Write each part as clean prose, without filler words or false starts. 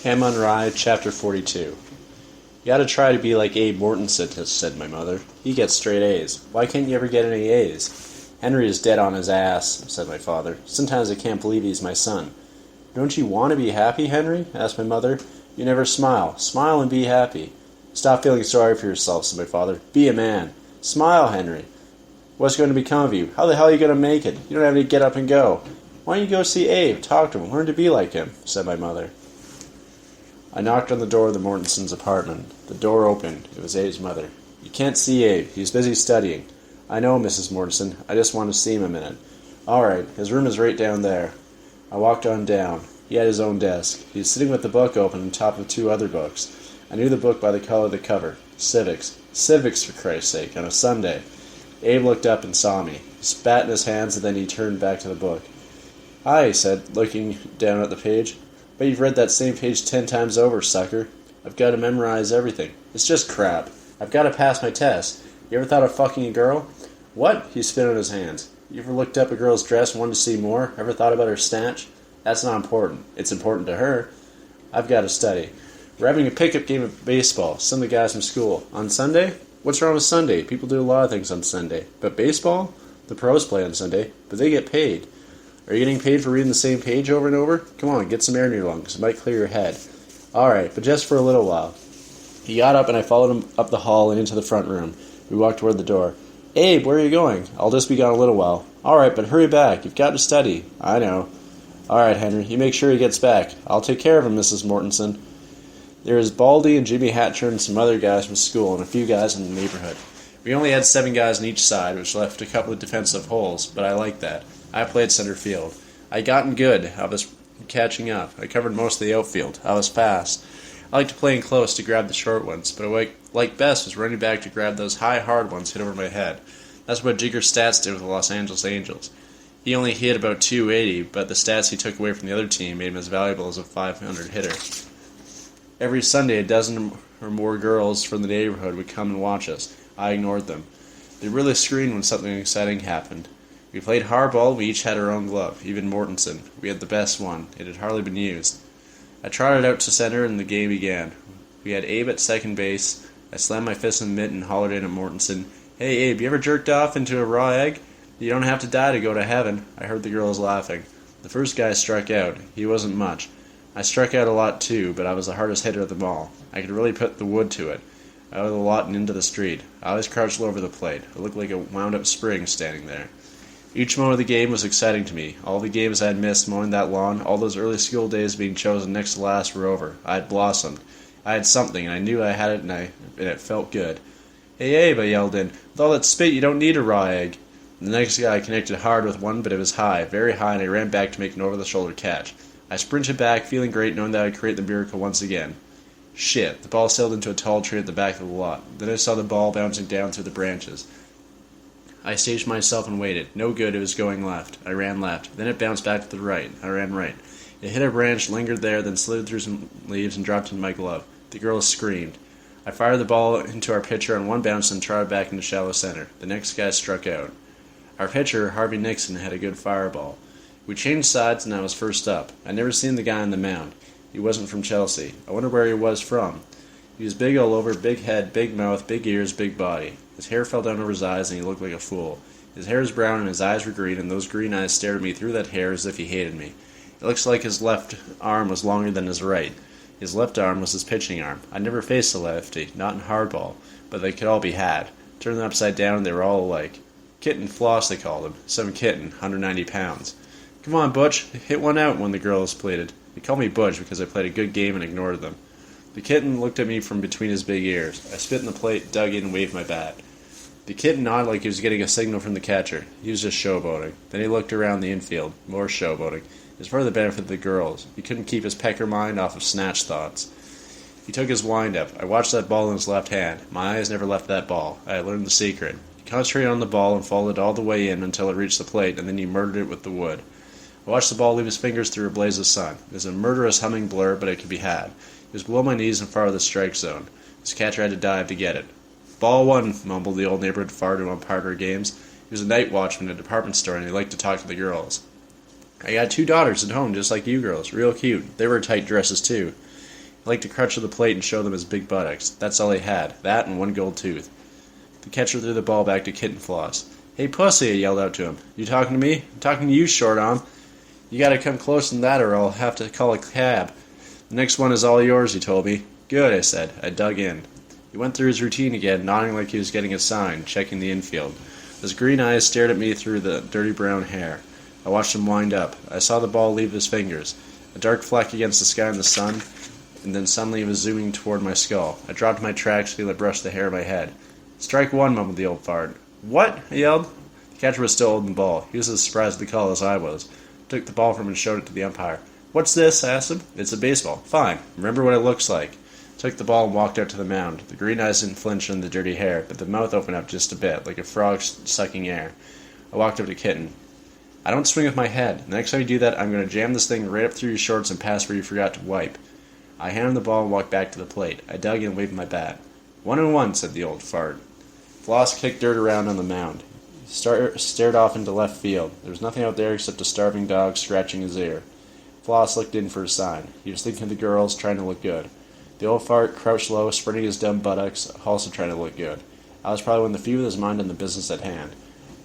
On Rye, Chapter 42. You gotta try to be like Abe Mortensen, said my mother. He gets straight A's. Why can't you ever get any A's? Henry is dead on his ass, said my father. Sometimes I can't believe he's my son. Don't you want to be happy, Henry? Asked my mother. You never smile. Smile and be happy. Stop feeling sorry for yourself, said my father. Be a man. Smile, Henry. What's going to become of you? How the hell are you going to make it? You don't have to get up and go. Why don't you go see Abe? Talk to him. Learn to be like him, said my mother. I knocked on the door of the Mortensons' apartment. The door opened. It was Abe's mother. You can't see Abe. He's busy studying. I know, Mrs. Mortenson. I just want to see him a minute. All right. His room is right down there. I walked on down. He had his own desk. He was sitting with the book open on top of two other books. I knew the book by the color of the cover. Civics. Civics, for Christ's sake, on a Sunday. Abe looked up and saw me. He spat in his hands, and then he turned back to the book. Hi, he said, looking down at the page. But you've read that same page 10 times over, sucker. I've got to memorize everything. It's just crap. I've got to pass my test. You ever thought of fucking a girl? What? He spit on his hands. You ever looked up a girl's dress and wanted to see more? Ever thought about her snatch? That's not important. It's important to her. I've got to study. We're having a pickup game of baseball. Some of the guys from school. On Sunday? What's wrong with Sunday? People do a lot of things on Sunday. But baseball? The pros play on Sunday, but they get paid. Are you getting paid for reading the same page over and over? Come on, get some air in your lungs. It might clear your head. All right, but just for a little while. He got up and I followed him up the hall and into the front room. We walked toward the door. Abe, where are you going? I'll just be gone a little while. All right, but hurry back. You've got to study. I know. All right, Henry, you make sure he gets back. I'll take care of him, Mrs. Mortenson. There was Baldy and Jimmy Hatcher and some other guys from school and a few guys in the neighborhood. We only had 7 guys on each side, which left a couple of defensive holes, but I liked that. I played center field. I'd gotten good. I was catching up. I covered most of the outfield. I was fast. I liked playing close to grab the short ones, but what I liked best was running back to grab those high, hard ones hit over my head. That's what Jigger Stats did with the Los Angeles Angels. He only hit about 280, but the stats he took away from the other team made him as valuable as a 500 hitter. Every Sunday, a dozen or more girls from the neighborhood would come and watch us. I ignored them. They really screamed when something exciting happened. We played hardball. We each had our own glove, even Mortensen. We had the best one. It had hardly been used. I trotted out to center, and the game began. We had Abe at second base. I slammed my fist in the mitt and hollered in at Mortensen, Hey, Abe, you ever jerked off into a raw egg? You don't have to die to go to heaven. I heard the girls laughing. The first guy struck out. He wasn't much. I struck out a lot too, but I was the hardest hitter of them all. I could really put the wood to it. Out of the lot and into the street. I always crouched low over the plate. I looked like a wound-up spring standing there. Each moment of the game was exciting to me. All the games I had missed mowing that lawn, all those early school days being chosen next to last were over. I had blossomed. I had something, and I knew I had it, and it felt good. Hey, Abe, I yelled in. With all that spit, you don't need a raw egg. The next guy connected hard with one, but it was high, very high, and I ran back to make an over-the-shoulder catch. I sprinted back, feeling great, knowing that I'd create the miracle once again. Shit, the ball sailed into a tall tree at the back of the lot. Then I saw the ball bouncing down through the branches. I staged myself and waited. No good, it was going left. I ran left. Then it bounced back to the right. I ran right. It hit a branch, lingered there, then slid through some leaves and dropped into my glove. The girls screamed. I fired the ball into our pitcher on one bounce and trotted back into shallow center. The next guy struck out. Our pitcher, Harvey Nixon, had a good fireball. We changed sides and I was first up. I'd never seen the guy on the mound. He wasn't from Chelsea. I wonder where he was from. He was big all over, big head, big mouth, big ears, big body. His hair fell down over his eyes and he looked like a fool. His hair was brown and his eyes were green, and those green eyes stared at me through that hair as if he hated me. It looks like his left arm was longer than his right. His left arm was his pitching arm. I'd never faced a lefty, not in hardball, but they could all be had. Turn them upside down and they were all alike. Kitten Floss, they called him. Some kitten, 190 pounds. Come on, Butch, hit one out, one of the girls pleaded. They called me Butch because I played a good game and ignored them. The kitten looked at me from between his big ears. I spit in the plate, dug in, and waved my bat. The kitten nodded like he was getting a signal from the catcher. He was just showboating. Then he looked around the infield. More showboating. It was for the benefit of the girls. He couldn't keep his pecker mind off of snatch thoughts. He took his wind-up. I watched that ball in his left hand. My eyes never left that ball. I had learned the secret. He concentrated on the ball and followed it all the way in until it reached the plate, and then he murdered it with the wood. I watched the ball leave his fingers through a blaze of sun. It was a murderous humming blur, but it could be had. It was below my knees and far of the strike zone. His catcher had to dive to get it. Ball one, mumbled the old neighborhood fart who umpired our games. He was a night watchman at a department store, and he liked to talk to the girls. I got 2 daughters at home, just like you girls. Real cute. They were tight dresses, too. He liked to crouch to the plate and show them his big buttocks. That's all he had. That and one gold tooth. The catcher threw the ball back to Kitten Floss. "Hey, pussy," I yelled out to him. "You talking to me?" "I'm talking to you, short arm. You gotta come closer than that or I'll have to call a cab." "The next one is all yours," he told me. "Good," I said. I dug in. He went through his routine again, nodding like he was getting a sign, checking the infield. His green eyes stared at me through the dirty brown hair. I watched him wind up. I saw the ball leave his fingers, a dark fleck against the sky in the sun, and then suddenly it was zooming toward my skull. I dropped my tracks, feeling it brush the hair of my head. "Strike one," mumbled the old fart. "What?" I yelled. The catcher was still holding the ball. He was as surprised at the call as I was. I took the ball from him and showed it to the umpire. "What's this?" I asked him. "It's a baseball." "Fine. Remember what it looks like." Took the ball and walked out to the mound. The green eyes didn't flinch under the dirty hair, but the mouth opened up just a bit, like a frog sucking air. I walked up to Kitten. "I don't swing with my head. The next time you do that, I'm going to jam this thing right up through your shorts and pass where you forgot to wipe." I handed him the ball and walked back to the plate. I dug in and waved my bat. 1-1, said the old fart. Floss kicked dirt around on the mound. He stared off into left field. There was nothing out there except a starving dog scratching his ear. Floss looked in for a sign. He was thinking of the girls, trying to look good. The old fart crouched low, spreading his dumb buttocks, also trying to look good. I was probably one of the few with his mind on the business at hand.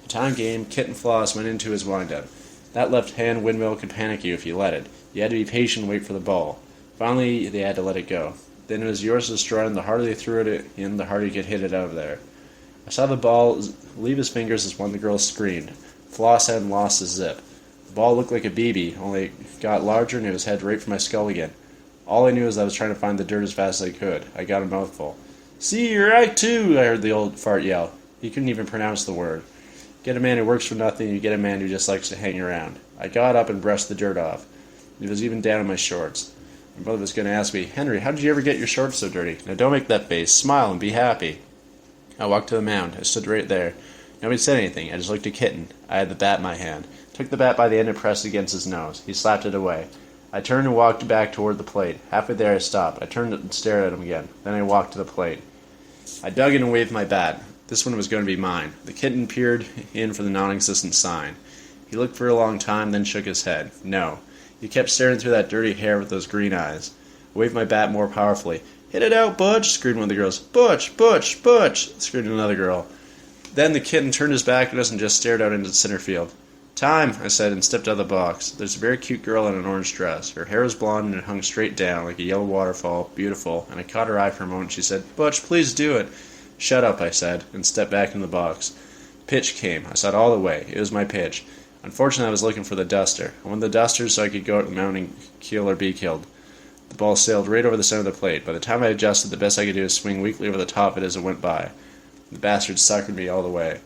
The time game, Kitten Floss went into his wind-up. That left-hand windmill could panic you if you let it. You had to be patient and wait for the ball. Finally, they had to let it go. Then it was yours to destroy, and the harder they threw it in, the harder you could hit it out of there. I saw the ball leave his fingers as one of the girls screamed. Floss hadn't lost his zip. The ball looked like a BB, only it got larger and it was headed right for my skull again. All I knew is I was trying to find the dirt as fast as I could. I got a mouthful. "See, you're right, too," I heard the old fart yell. He couldn't even pronounce the word. Get a man who works for nothing, you get a man who just likes to hang around. I got up and brushed the dirt off. It was even down in my shorts. My brother was going to ask me, "Henry, how did you ever get your shorts so dirty?" "Now don't make that face. Smile and be happy." I walked to the mound. I stood right there. Nobody said anything. I just looked at Kitten. I had the bat in my hand. Took the bat by the end and pressed it against his nose. He slapped it away. I turned and walked back toward the plate. Halfway there I stopped. I turned and stared at him again. Then I walked to the plate. I dug in and waved my bat. This one was going to be mine. The Kitten peered in for the non-existent sign. He looked for a long time, then shook his head. No. He kept staring through that dirty hair with those green eyes. I waved my bat more powerfully. "Hit it out, Butch!" screamed one of the girls. "Butch! Butch! Butch!" screamed another girl. Then the Kitten turned his back at us and just stared out into center field. "Time," I said, and stepped out of the box. There's a very cute girl in an orange dress. Her hair was blonde and it hung straight down like a yellow waterfall, beautiful, and I caught her eye for a moment. She said, "Butch, please do it." "Shut up," I said, and stepped back in the box. Pitch came. I saw it all the way. It was my pitch. Unfortunately, I was looking for the duster. I wanted the duster so I could go out the mound and kill or be killed. The ball sailed right over the center of the plate. By the time I adjusted, the best I could do was swing weakly over the top of it as it went by. The bastard suckered me all the way.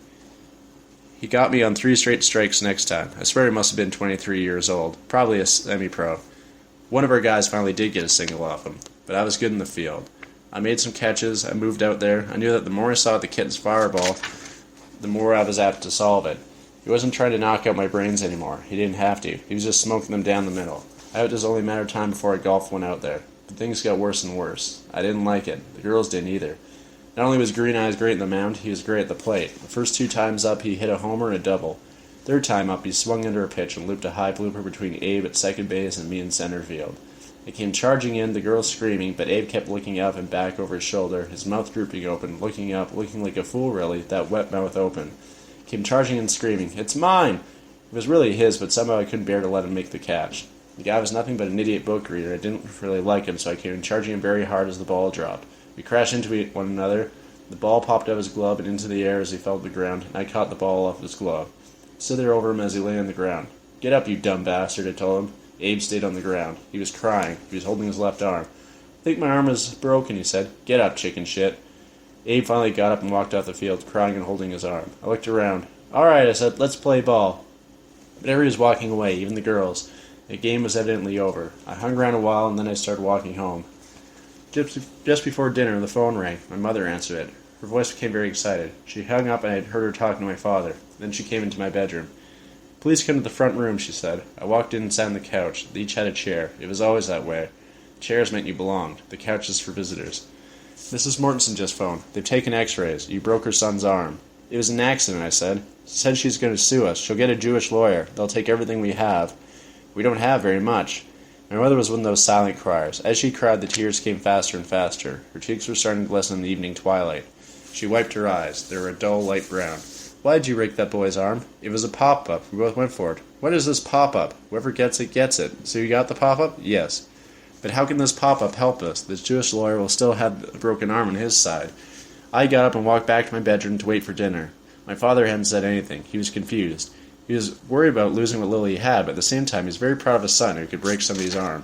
He got me on 3 straight strikes next time. I swear he must have been 23 years old. Probably a semi-pro. One of our guys finally did get a single off him, but I was good in the field. I made some catches. I moved out there. I knew that the more I saw the Kitten's fireball, the more I was apt to solve it. He wasn't trying to knock out my brains anymore. He didn't have to. He was just smoking them down the middle. It was only a matter of time before I golfed one out there. But things got worse and worse. I didn't like it. The girls didn't either. Not only was Green Eyes great in the mound, he was great at the plate. The first 2 times up, he hit a homer and a double. Third time up, he swung under a pitch and looped a high blooper between Abe at second base and me in center field. I came charging in, the girls screaming, but Abe kept looking up and back over his shoulder, his mouth drooping open, looking up, looking like a fool really, that wet mouth open. Came charging in screaming, "It's mine!" It was really his, but somehow I couldn't bear to let him make the catch. The guy was nothing but an idiot book reader. I didn't really like him, so I came charging him very hard as the ball dropped. We crashed into one another. The ball popped out of his glove and into the air as he fell to the ground, and I caught the ball off his glove. I stood there over him as he lay on the ground. "Get up, you dumb bastard," I told him. Abe stayed on the ground. He was crying. He was holding his left arm. "I think my arm is broken," he said. "Get up, chicken shit." Abe finally got up and walked off the field, crying and holding his arm. I looked around. "All right," I said, "let's play ball." But everybody was walking away, even the girls. The game was evidently over. I hung around a while, and then I started walking home. Just before dinner, the phone rang. My mother answered it. Her voice became very excited. She hung up, and I had heard her talking to my father. Then she came into my bedroom. "Please come to the front room," she said. I walked in and sat on the couch. They each had a chair. It was always that way. Chairs meant you belonged. The couch is for visitors. "Mrs. Mortensen just phoned. They've taken x-rays. You broke her son's arm." "It was an accident," I said. "She said she's going to sue us. She'll get a Jewish lawyer. They'll take everything we have. We don't have very much. My mother was one of those silent criers. As she cried, the tears came faster and faster. Her cheeks were starting to glisten in the evening twilight. She wiped her eyes. They were a dull, light brown. Why did you break that boy's arm? It was a pop-up. We both went for it. What is this pop-up? Whoever gets it, gets it. So you got the pop-up? Yes. But how can this pop-up help us? This Jewish lawyer will still have a broken arm on his side. I got up and walked back to my bedroom to wait for dinner. My father hadn't said anything. He was confused. He was worried about losing what Lily had, but at the same time he was very proud of his son who could break somebody's arm.